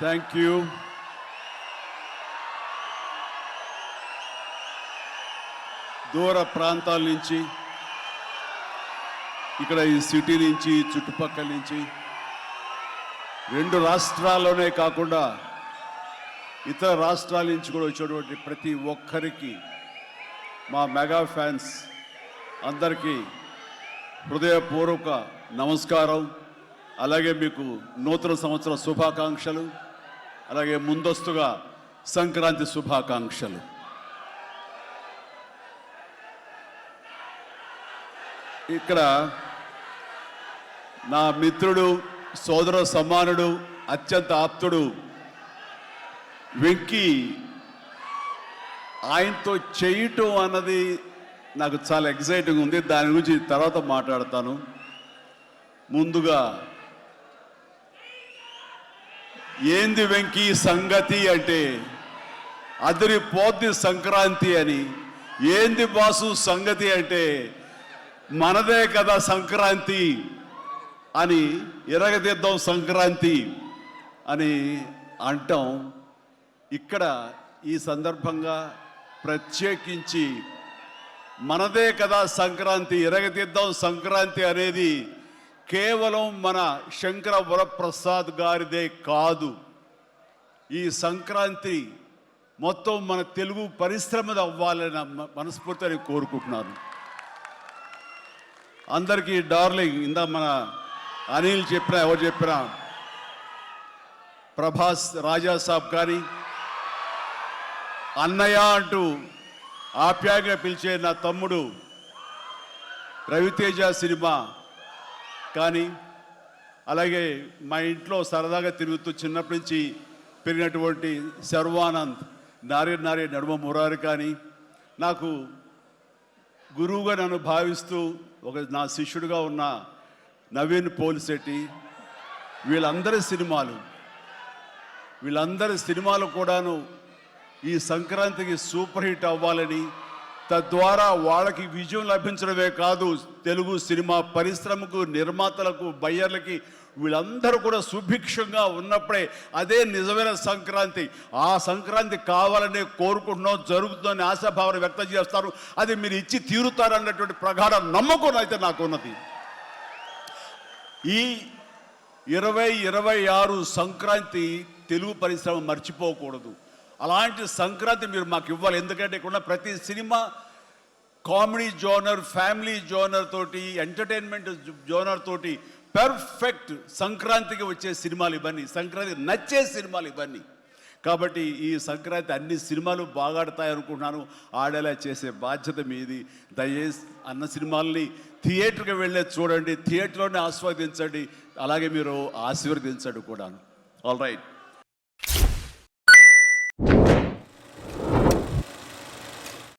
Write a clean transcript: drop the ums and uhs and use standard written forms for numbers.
Thank you. దూర ప్రాంతాల నుంచి, ఇక్కడ ఈ సిటీ నుంచి, చుట్టుపక్కల నుంచి, 2 రాష్ట్రాల్లోనే కాకుండా ఇతర రాష్ట్రాల నుంచి కూడా వచ్చేటువంటి ప్రతి ఒక్కరికి, మా మెగా ఫ్యాన్స్ అందరికీ హృదయపూర్వక నమస్కారం. అలాగే మీకు నూతన సంవత్సర శుభాకాంక్షలు, అలాగే ముందస్తుగా సంక్రాంతి శుభాకాంక్షలు. ఇక్కడ నా మిత్రుడు, సోదర సమానుడు, అత్యంత ఆప్తుడు వెంకీ, ఆయనతో చేయటం అన్నది నాకు చాలా ఎక్సైటింగ్ ఉంది. దాని గురించి తర్వాత మాట్లాడతాను. ముందుగా ఏంది వెంకీ సంగతి అంటే అదిరిపోద్ది సంక్రాంతి అని. ఏంది బాసు సంగతి అంటే మనదే కదా సంక్రాంతి అని, ఎరగదిద్దాం సంక్రాంతి అని అంటాం. ఇక్కడ ఈ సందర్భంగా ప్రత్యేకించి మనదే కదా సంక్రాంతి, ఎరగదిద్దాం సంక్రాంతి అనేది కేవలం మన శంకర వరప్రసాద్ గారిదే కాదు. ఈ సంక్రాంతి మొత్తం మన తెలుగు పరిశ్రమది అవ్వాలని మనస్ఫూర్తిగా కోరుకుంటున్నాను. అందరికీ డార్లింగ్, ఇందా మన అనిల్ చెప్పినా, ఎవరు చెప్పినా, ప్రభాస్ రాజా సాబ్ కానీ, అన్నయ్య అంటూ ఆప్యాయంగా పిలిచే నా తమ్ముడు రవితేజ సినిమా కానీ, అలాగే మా ఇంట్లో సరదాగా తిరుగుతూ చిన్నప్పటి నుంచి పెరిగినటువంటి శర్వానంద్, నారి నడుమ మురారి కానీ, నాకు గురువుగా నన్ను భావిస్తూ నా శిష్యుడిగా ఉన్న నవీన్ పోలిశెట్టి, వీళ్ళందరి సినిమాలు కూడాను ఈ సంక్రాంతికి సూపర్ హిట్ అవ్వాలని, తద్వారా వాళ్ళకి విజయం లభించడమే కాదు, తెలుగు సినిమా పరిశ్రమకు, నిర్మాతలకు, బయ్యర్లకి వీళ్ళందరూ కూడా సుభిక్షంగా ఉన్నప్పుడే అదే నిజమైన సంక్రాంతి. ఆ సంక్రాంతి కావాలనే కోరుకుంటున్నాం, జరుగుతుందని ఆశాభావాన్ని వ్యక్తం చేస్తారు. అది మీరు ఇచ్చి తీరుతారన్నటువంటి ప్రగాఢ నమ్మకం అయితే నాకు ఉన్నది. ఈ 2026 సంక్రాంతి తెలుగు పరిశ్రమ మర్చిపోకూడదు. అలాంటి సంక్రాంతి మీరు మాకు ఇవ్వాలి. ఎందుకంటే ఇక్కడ ప్రతి cinema comedy genre, family genre తోటి, ఎంటర్టైన్మెంట్ జోనర్ తోటి పర్ఫెక్ట్ సంక్రాంతికి వచ్చే సినిమాలు ఇవన్నీ, సంక్రాంతికి నచ్చే సినిమాలు ఇవన్నీ. కాబట్టి ఈ సంక్రాంతి అన్ని సినిమాలు బాగా ఆడతాయి అనుకుంటున్నాను. ఆడేలా చేసే బాధ్యత మీది. దయచేసి అన్న సినిమాల్ని థియేటర్కి వెళ్ళే చూడండి, థియేటర్లోనే ఆస్వాదించండి, అలాగే మీరు ఆశీర్వదించండి కూడా. All right.